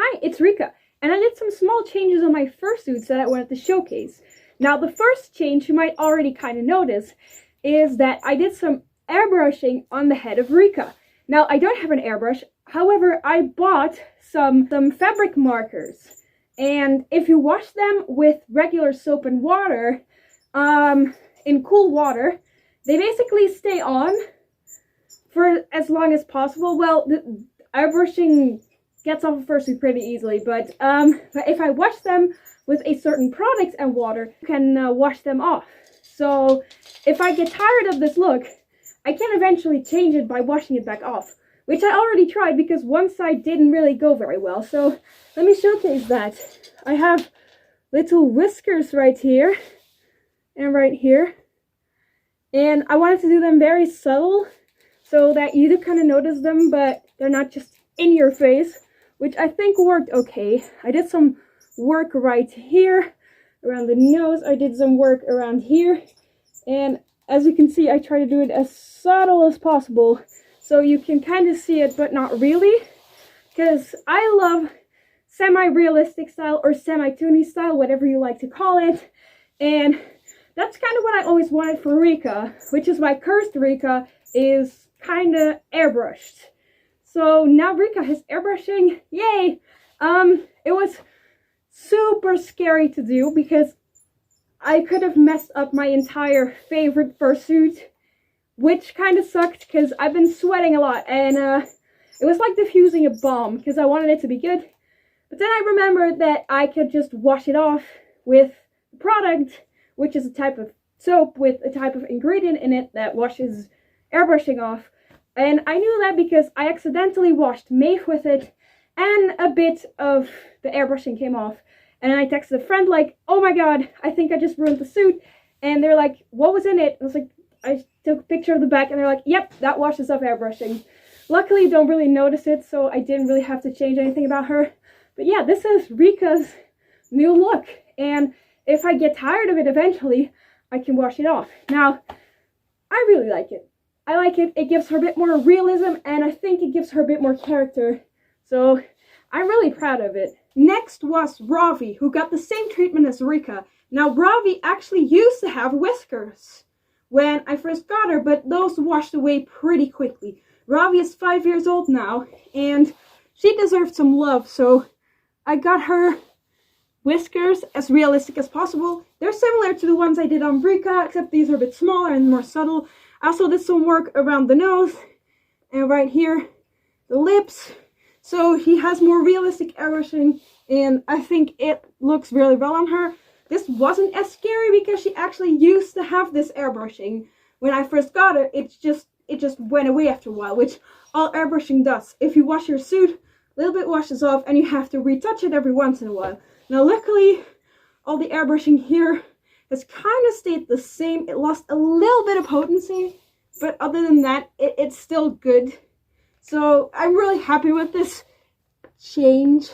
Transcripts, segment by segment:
Hi, it's Rika, and I did some small changes on my fursuits that I wanted to showcase. Now, the first change you might already kind of notice is that I did some airbrushing on the head of Rika. Now, I don't have an airbrush, however, I bought some fabric markers, and if you wash them with regular soap and water, in cool water, they basically stay on for as long as possible. Well, the airbrushing gets off a fursuit pretty easily, but if I wash them with a certain product and water, you can wash them off. So if I get tired of this look, I can eventually change it by washing it back off, which I already tried because one side didn't really go very well. So let me showcase that. I have little whiskers right here and right here, and I wanted to do them very subtle so that you do kind of notice them, but they're not just in your face, which I think worked okay. I did some work right here around the nose. I did some work around here, and as you can see, I try to do it as subtle as possible so you can kind of see it, but not really, because I love semi-realistic style or semi-toony style, whatever you like to call it, and that's kind of what I always wanted for Rika, which is why Cursed Rika is kind of airbrushed. So now Rika has airbrushing, yay! It was super scary to do because I could have messed up my entire favorite fursuit, which kind of sucked because I've been sweating a lot, and it was like defusing a bomb because I wanted it to be good. But then I remembered that I could just wash it off with the product, which is a type of soap with a type of ingredient in it that washes airbrushing off. And I knew that because I accidentally washed Maeve with it, and a bit of the airbrushing came off. And I texted a friend like, oh my god, I think I just ruined the suit. And they're like, what was in it? I was like, I took a picture of the back, and they're like, yep, that washes off airbrushing. Luckily, don't really notice it, so I didn't really have to change anything about her. But yeah, this is Rika's new look. And if I get tired of it eventually, I can wash it off. Now, I really like it. I like it. It gives her a bit more realism, and I think it gives her a bit more character. So I'm really proud of it. Next was Ravi, who got the same treatment as Rika. Now, Ravi actually used to have whiskers when I first got her, but those washed away pretty quickly. Ravi is 5 years old now, and she deserved some love, so I got her whiskers as realistic as possible. They're similar to the ones I did on Rika, except these are a bit smaller and more subtle. I also did some work around the nose and right here, the lips. So he has more realistic airbrushing, and I think it looks really well on her. This wasn't as scary because she actually used to have this airbrushing. When I first got her, it just went away after a while, which all airbrushing does. If you wash your suit, a little bit washes off, and you have to retouch it every once in a while. Now, luckily, all the airbrushing here has kind of stayed the same. It lost a little bit of potency, but other than that, it's still good. So I'm really happy with this change.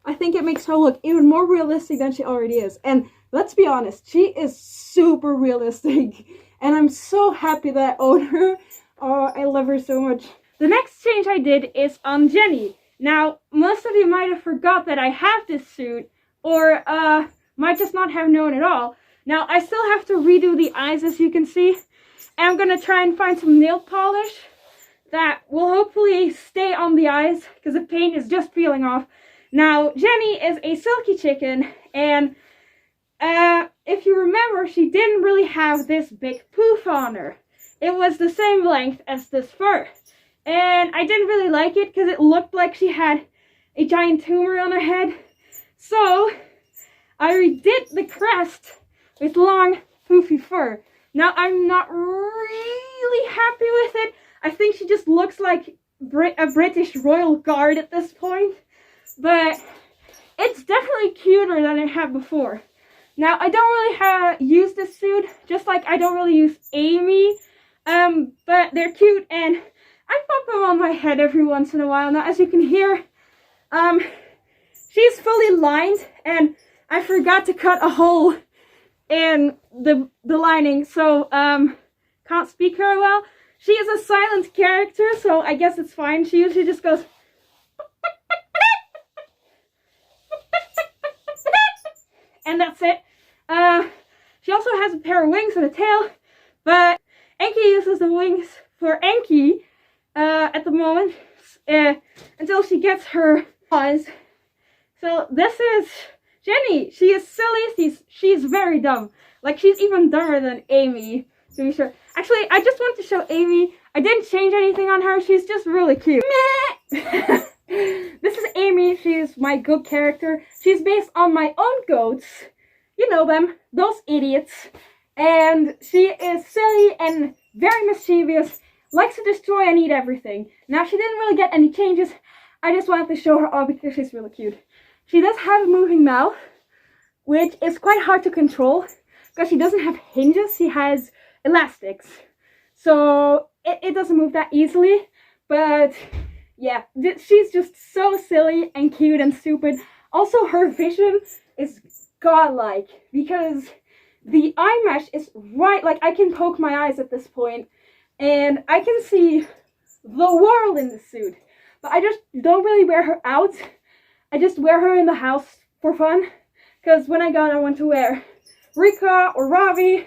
I think it makes her look even more realistic than she already is. And let's be honest, she is super realistic. And I'm so happy that I own her. Oh, I love her so much. The next change I did is on Jenny. Now, most of you might have forgot that I have this suit, or might just not have known at all. Now, I still have to redo the eyes, as you can see. And I'm going to try and find some nail polish that will hopefully stay on the eyes, because the paint is just peeling off. Now, Jenny is a silky chicken, and if you remember, she didn't really have this big poof on her. It was the same length as this fur. And I didn't really like it because it looked like she had a giant tumor on her head. So I redid the crest with long, poofy fur. Now, I'm not really happy with it. I think she just looks like a British royal guard at this point. But it's definitely cuter than I had before. Now, I don't really use this suit, just like I don't really use Amy. But they're cute, and I pop them on my head every once in a while. Now, as you can hear, she's fully lined, and I forgot to cut a hole in the lining, so can't speak very well. She is a silent character, so I guess it's fine. She usually just goes and that's it. She also has a pair of wings and a tail, but Enki uses the wings for Enki at the moment until she gets her paws. So this is Jenny. She is silly. She's very dumb. Like, she's even dumber than Amy, to be sure. Actually, I just want to show Amy. I didn't change anything on her. She's just really cute. This is Amy. She's my goat character. She's based on my own goats. You know them. Those idiots. And she is silly and very mischievous. Likes to destroy and eat everything. Now, she didn't really get any changes. I just wanted to show her all because she's really cute. She does have a moving mouth, which is quite hard to control because she doesn't have hinges. She has elastics. So it doesn't move that easily. But yeah, she's just so silly and cute and stupid. Also, her vision is godlike because the eye mesh is right, like I can poke my eyes at this point and I can see the world in the suit. But I just don't really wear her out. I just wear her in the house for fun. Because when I go out, I want to wear Rika or Ravi.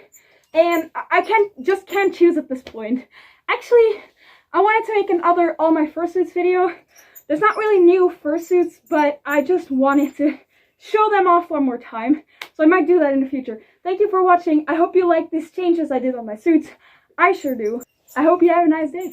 And I can't choose at this point. Actually, I wanted to make another all my fursuits video. There's not really new fursuits, but I just wanted to show them off one more time. So I might do that in the future. Thank you for watching. I hope you like these changes I did on my suits. I sure do. I hope you have a nice day.